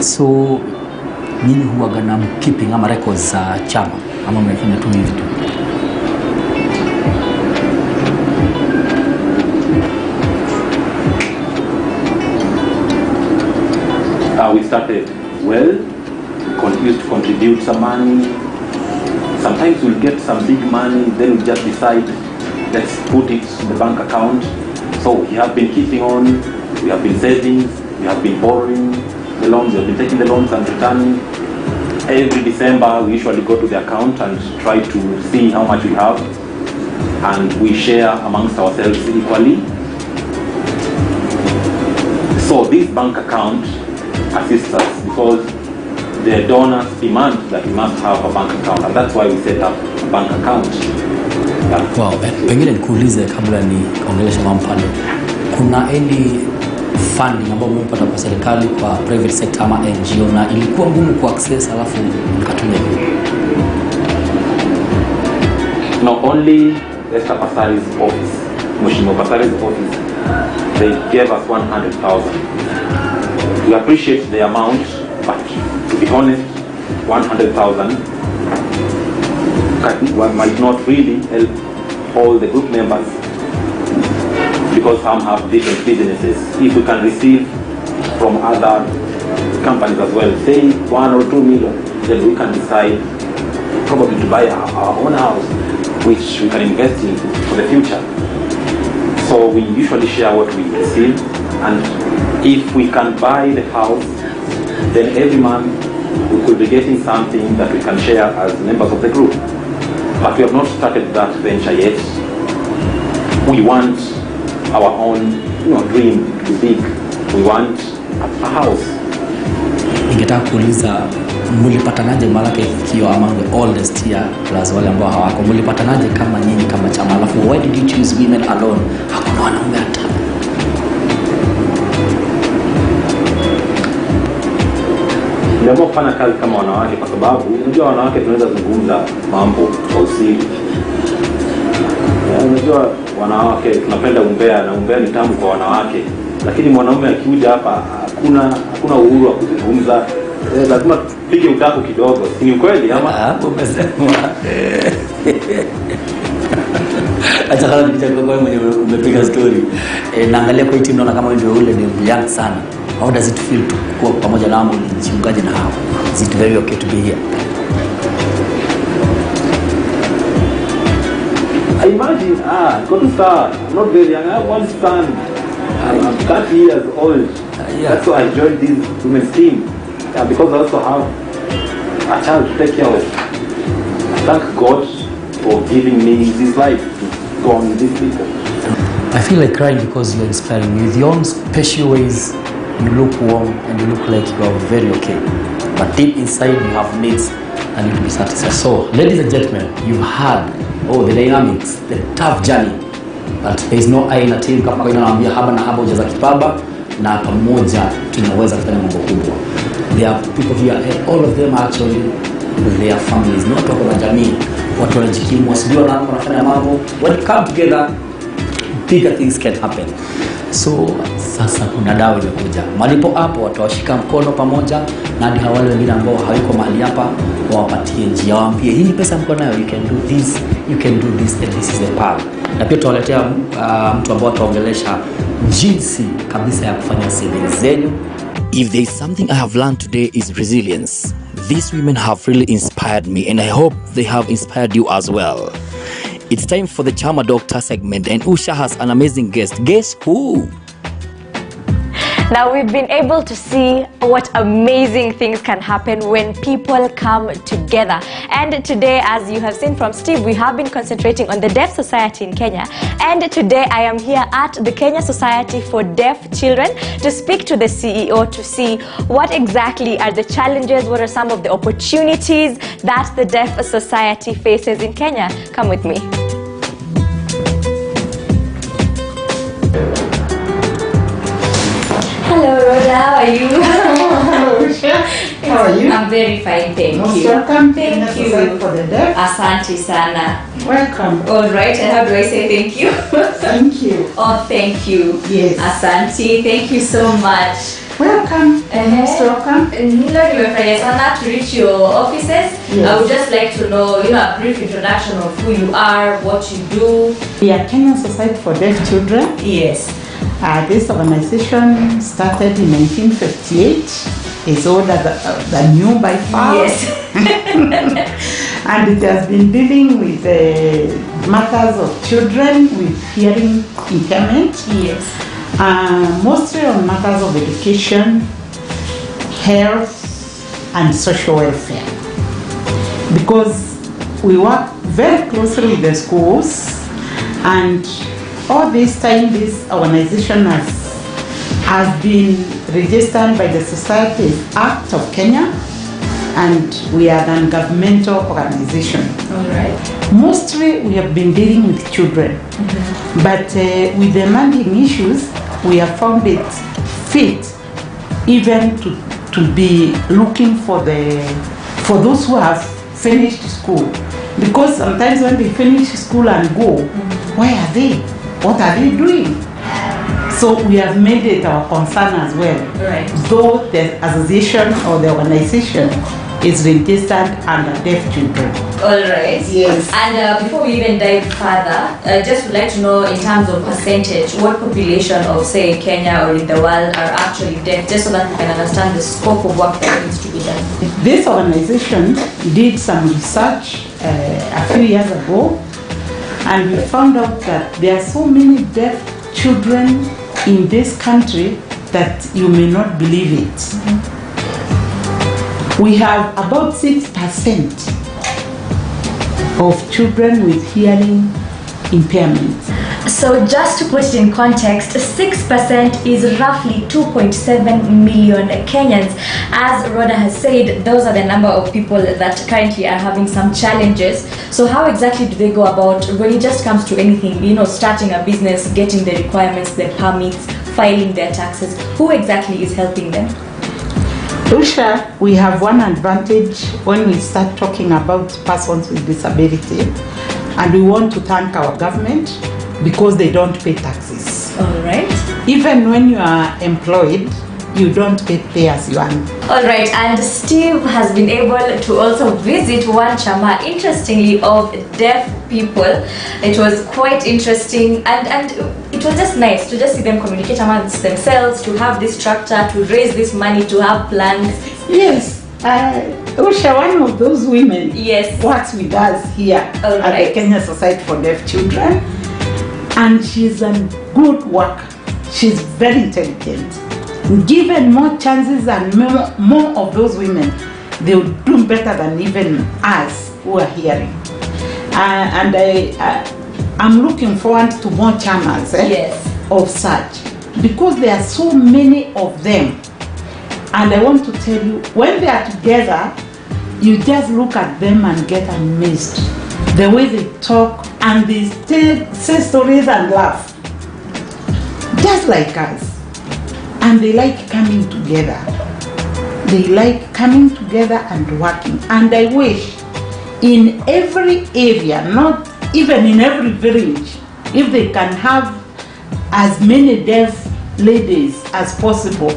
So nyinyi huwa na keeping ama records za chama ama mnafanya tu hivi tu? We started well. We used to contribute some money. Sometimes we'll get some big money, then we just decide, let's put it in the bank account. So we have been keeping on, we have been saving, we have been borrowing the loans, we have been taking the loans and returning. Every December we usually go to the account and try to see how much we have, and we share amongst ourselves equally. So this bank account assists us because the donors demand that we must have a bank account, and that's why we set up a bank account. Wow, pengine nikuulize kabla ni ongelesha mambo pale. Kuna any funding ambayo mmepata kwa serikali kwa private sector ama NGO na ilikuwa ngumu ku access alafu mkatumia? Not only Esther Pasari's office, Mheshimiwa Pasari's office, they gave us 100,000. We appreciate the amount, but to be honest, 100,000 might not really help all the group members because some have different businesses. If we can receive from other companies as well, say 1 or 2 million, then we can decide probably to buy our own house, which we can invest in for the future. So we usually share what we receive, and if we can buy the house, then every month we could be getting something that we can share as members of the group. But we have not started that venture yet. We want our own, dream to be big. We want a house. Ningetaka kuuliza mlipatanaje malaki kio among the oldest here plus wale ambao hawako, mlipatanaje kama nyinyi kama chama, alafu why did you choose women alone? Hakuna wanaume hata? Ndio kufanya kazi kama wanawake kwa sababu unajua wanawake tunaweza kuzungumza mambo kwa usiri. Unajua wanawake tunapenda umbea na umbea ni tamu kwa wanawake. Lakini mwanaume akija hapa hakuna uhuru wa kuzungumza. Lazima tupige utako kidogo. Ni ukweli ama? Hapo umesema. Acha kama nikitaka kwa mwenye umepiga story. Naangalia kwa timu naona kama ndio ule ni young sana. How does it feel to kuwa pamoja na wao ulijiungaje na hao? Is it very okay to be here? I imagine, got to start. I'm not very young. I have one son. I'm 30 years old. That's why I joined this women's team. Because I also have a child to take care of. Thank God for giving me this life to go on with these people. I feel like crying because you're inspiring me. With your own special ways, you look warm and you look like you are very okay. But deep inside you have needs and you need to be satisfied. So, ladies and gentlemen, you've heard the dynamics, the tough journey. But there is no aina team kama kawaida naambia haba na haba ujaza kipaba na pamoja tunaweza kufanya mambo kubwa. There are people here, all of them actually with their families. Ni watu wako na jamii, watu wanajikimu, wasijua na wanafanya mambo. When you come together, bigger things can happen. So sasa kuna dawa imekuja. Malipo hapo watawashika mkono pamoja na hadi wale wengine ambao hawiko mahali hapa wawapatie njia, waambie hii pesa mko nayo, you can do this, you can do this, and this is the path. Na pia tutawaletea mtu ambao ataongelesha jinsi kabisa ya kufanya savings zenu. If there is something I have learned today is resilience. These women have really inspired me and I hope they have inspired you as well. It's time for the Chamaa Doctor segment and Usha has an amazing guest. Guess who? Now we've been able to see what amazing things can happen when people come together. And today, as you have seen from Steve, we have been concentrating on the Deaf Society in Kenya. And today I am here at the Kenya Society for Deaf Children to speak to the CEO to see what exactly are the challenges, what are some of the opportunities that the Deaf Society faces in Kenya. Come with me. Hello, Rhoda. How are you? Hello, Usha. How are you? I'm very fine, thank Most you. welcome. Thank you. For the deaf. Asante sana. Welcome. All right, and how do I say thank you? Thank you. Oh, thank you. Yes. Asante, thank you so much. Welcome. Most welcome. Nimefurahia sana to reach your offices. Yes. I would just like to know, a brief introduction of who you are, what you do. We are Kenyan Society for Deaf Children. Yes. This organization started in 1958. It's older than you by far. Yes. And it has been dealing with matters of children with hearing impairment. Yes. Mostly on matters of education, health, and social welfare. Because we work very closely with the schools, and all this time this organization has been registered by the Society Act of Kenya, and we are a non-governmental organization. All right. Mostly we have been dealing with children, but with demanding issues, we have found it fit even to be looking for those who have finished school, because sometimes when they finish school and go, where are they? What are they doing? So we have made it our concern as well. Right. Though the association or the organization is registered under deaf children. All right. Yes. And before we even dive further, just would like to know in terms of percentage, what population of, say, Kenya or in the world are actually deaf, just so that we can understand the scope of work that needs to be done. This organization did some research a few years ago, and we found out that there are so many deaf children in this country that you may not believe it. We have about 6% of children with hearing impairment. So just to put it in context, 6% is roughly 2.7 million Kenyans. As Rhoda has said, those are the number of people that currently are having some challenges. So how exactly do they go about when it just comes to anything, starting a business, getting the requirements, the permits, filing their taxes? Who exactly is helping them? Usha, we have one advantage when we start talking about persons with disability, and we want to thank our government because they don't pay taxes. All right. Even when you are employed, you don't pay as you earn. All right, and Steve has been able to also visit one Chamaa, interestingly, of deaf people. It was quite interesting, and it was just nice to just see them communicate amongst themselves, to have this structure, to raise this money, to have plans. Yes, Usha, one of those women, Yes. works with us here All at right. the Kenya Society for Deaf Children, and she's a good worker. She's very intelligent. Given more chances and more of those women, they will do better than even us who are hearing. And I'm looking forward to more chamas Yes. of such, because there are so many of them. And I want to tell you, when they are together, you just look at them and get amazed. The way they talk, and they say stories and laugh, just like us. And they like coming together. They like coming together and working. And I wish in every area, not even in every village, if they can have as many deaf ladies as possible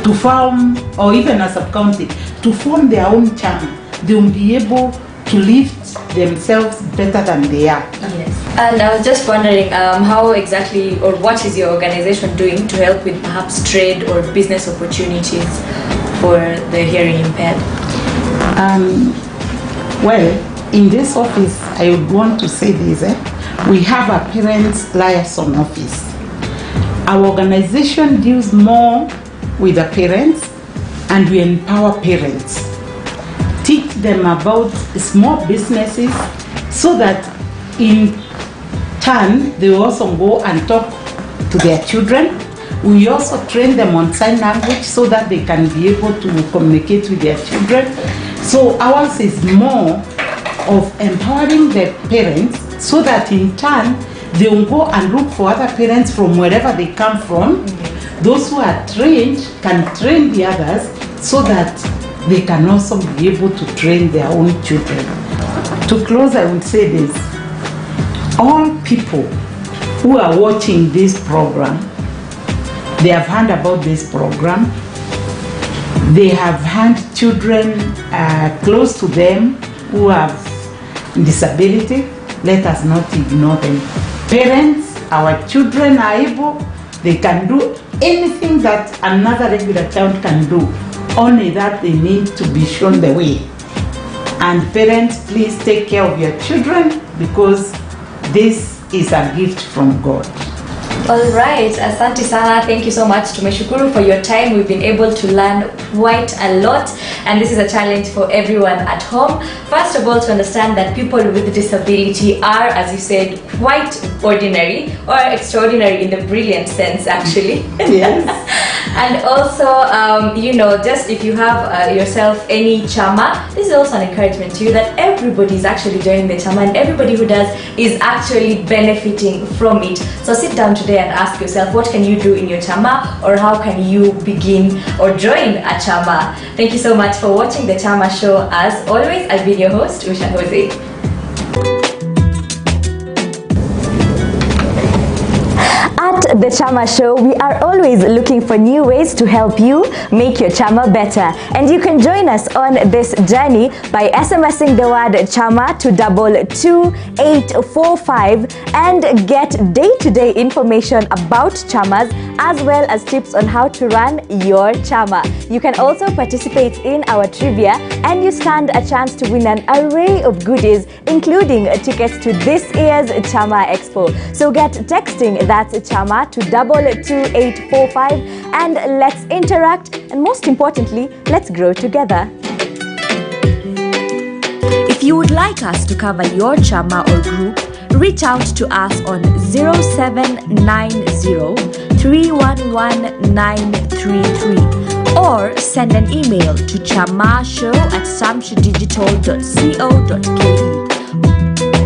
to form, or even a sub-county, to form their own chama, they will be able to lift themselves better than they are. Yes. And I was just wondering how exactly, or what is your organization doing to help with perhaps trade or business opportunities for the hearing impaired? Well, in this office, I would want to say this. We have a parents liaison office. Our organization deals more with the parents, and we empower parents. Teach them about small businesses so that in turn they will also go and talk to their children. We also train them on sign language so that they can be able to communicate with their children. So ours is more of empowering the parents so that in turn they will go and look for other parents from wherever they come from. Those who are trained can train the others so that they can also be able to train their own children. To close, I would say this. All people who are watching this program, they have heard about this program, They have had children close to them who have disability. Let us not ignore them. Parents, our children are able, they can do anything that another regular child can do. Only that they need to be shown the way. And parents, please take care of your children because this is a gift from God. All right, asante sana. Thank you so much. Tumeshukuru for your time. We've been able to learn quite a lot, and this is a challenge for everyone at home. First of all, to understand that people with disability are, as you said, quite ordinary or extraordinary in the brilliant sense, actually. Yes. And also, just if you have yourself any Chamaa, this is also an encouragement to you that everybody is actually joining the Chamaa, and everybody who does is actually benefiting from it. So sit down today and ask yourself, what can you do in your Chamaa, or how can you begin or join a Chamaa? Thank you so much for watching the Chamaa Show. As always, I've been your host, Usha Jose. At the Chamaa Show, we are always looking for new ways to help you make your Chamaa better. And you can join us on this journey by SMSing the word Chamaa to 22845 and get day-to-day information about Chamas as well as tips on how to run your Chamaa. You can also participate in our trivia and you stand a chance to win an array of goodies, including tickets to this year's Chamaa Expo. So get texting that Chamaa to 22845 and let's interact, and most importantly, let's grow together. If you would like us to cover your Chamaa or group, reach out to us on 0790-311-933 or send an email to chamaashow@samshdigital.co.ke.